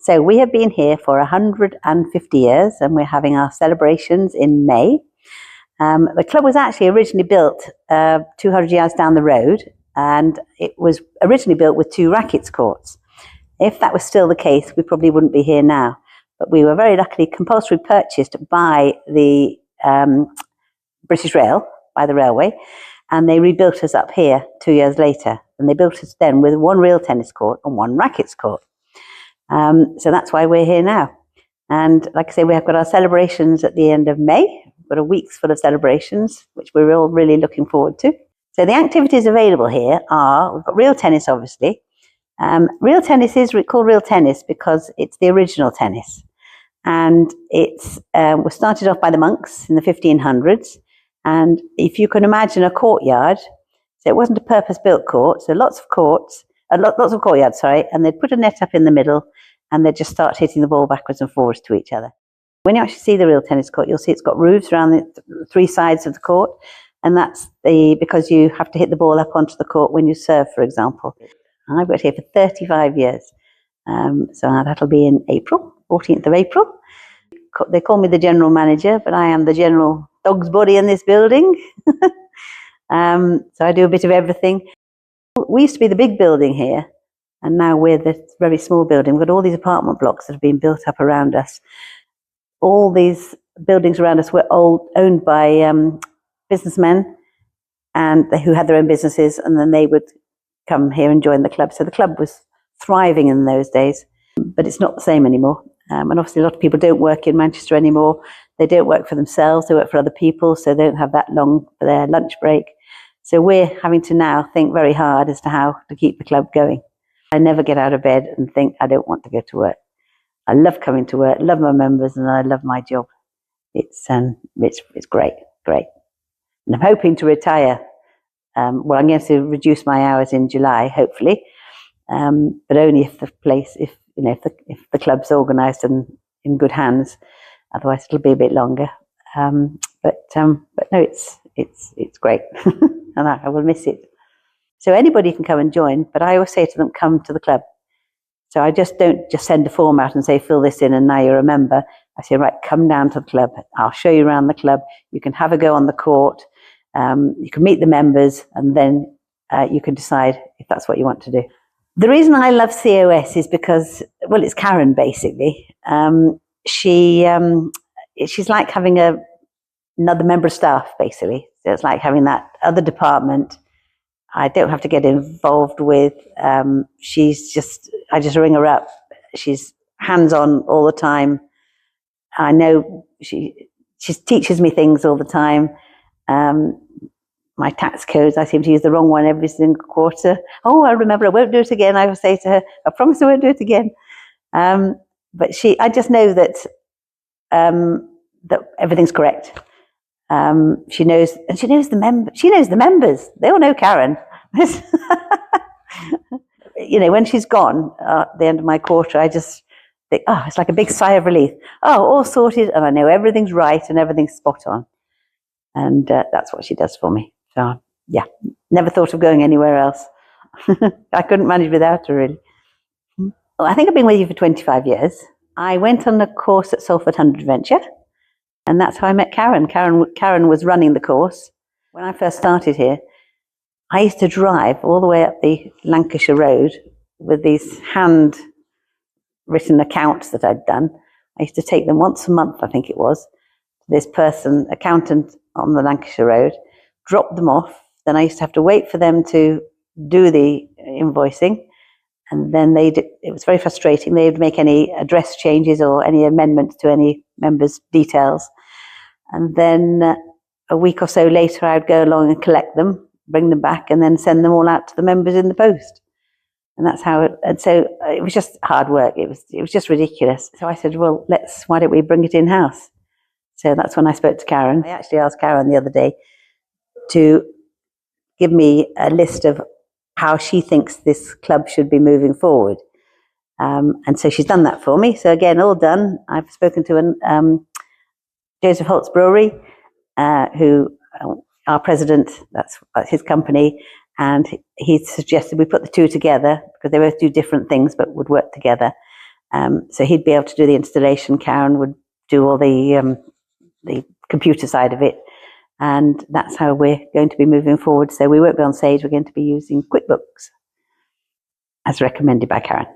So we have been here for 150 years and we're having our celebrations in May. The club was actually originally built 200 yards down the road, and it was originally built with 2 rackets courts. If that was still the case, we probably wouldn't be here now. But we were very luckily compulsory purchased by the British Rail, by the railway, and they rebuilt us up here 2 years later. And they built us then with 1 real tennis court and 1 rackets court. So that's why we're here now. And like I say, we have got our celebrations at the end of May. We've got a week's full of celebrations, which we're all really looking forward to. So the activities available here are, we've got real tennis, obviously. Real tennis is called real tennis because it's the original tennis. And it's was started off by the monks in the 1500s. And if you can imagine a courtyard, so it wasn't a purpose-built court, so lots of courtyards, and they'd put a net up in the middle and they'd just start hitting the ball backwards and forwards to each other. When you actually see the real tennis court, you'll see it's got roofs around the 3 sides of the court, and that's because you have to hit the ball up onto the court when you serve, for example. I've worked here for 35 years, so that'll be in April, 14th of April. They call me the general manager, but I am the general dog's body in this building. So I do a bit of everything. We used to be the big building here, and now we're the very small building. We've got all these apartment blocks that have been built up around us. All these buildings around us were owned by businessmen and who had their own businesses, and then they would come here and join the club. So the club was thriving in those days, but it's not the same anymore. And obviously a lot of people don't work in Manchester anymore. They don't work for themselves, they work for other people, so they don't have that long for their lunch break. So we're having to now think very hard as to how to keep the club going. I never get out of bed and think I don't want to go to work. I love coming to work, love my members, and I love my job. It's great. And I'm hoping to retire. Well, I'm going to reduce my hours in July, hopefully, but only if the club's organised and in good hands. Otherwise, it'll be a bit longer. But no, it's great, and I will miss it. So anybody can come and join, but I always say to them, come to the club. So I don't just send a form out and say, fill this in and now you're a member. I say, right, come down to the club. I'll show you around the club. You can have a go on the court. You can meet the members, and then you can decide if that's what you want to do. The reason I love COS is because, well, it's Karen, basically. She's like having another member of staff, basically. So it's like having that other department I don't have to get involved with. I just ring her up. She's hands-on all the time. I know she teaches me things all the time. My tax codes, I seem to use the wrong one every single quarter. Oh, I remember, I won't do it again. I will say to her, I promise I won't do it again. But I just know that everything's correct. She knows the members. They all know Karen. When she's gone at the end of my quarter, I just think, oh, it's like a big sigh of relief. Oh, all sorted, and I know everything's right and everything's spot on. And that's what she does for me. So, yeah, never thought of going anywhere else. I couldn't manage without her, really. Well, I think I've been with you for 25 years. I went on a course at Salford 100 Adventure, and that's how I met Karen. Karen was running the course. When I first started here, I used to drive all the way up the Lancashire Road with these hand-written accounts that I'd done. I used to take them once a month, I think it was, this accountant on the Lancashire Road, drop them off. Then I used to have to wait for them to do the invoicing. And then it was very frustrating. They would make any address changes or any amendments to any members' details. And then a week or so later, I'd go along and collect them, bring them back, and then send them all out to the members in the post. And that's how so it was just hard work. It was just ridiculous. So I said, well, why don't we bring it in-house? So that's when I spoke to Karen. I actually asked Karen the other day to give me a list of how she thinks this club should be moving forward. And so she's done that for me. So again, all done. I've spoken to Joseph Holt's Brewery, who our president, that's his company, and he suggested we put the two together because they both do different things but would work together. So he'd be able to do the installation. Karen would do all the computer side of it. And that's how we're going to be moving forward. So we won't be on Sage, we're going to be using QuickBooks, as recommended by Karen.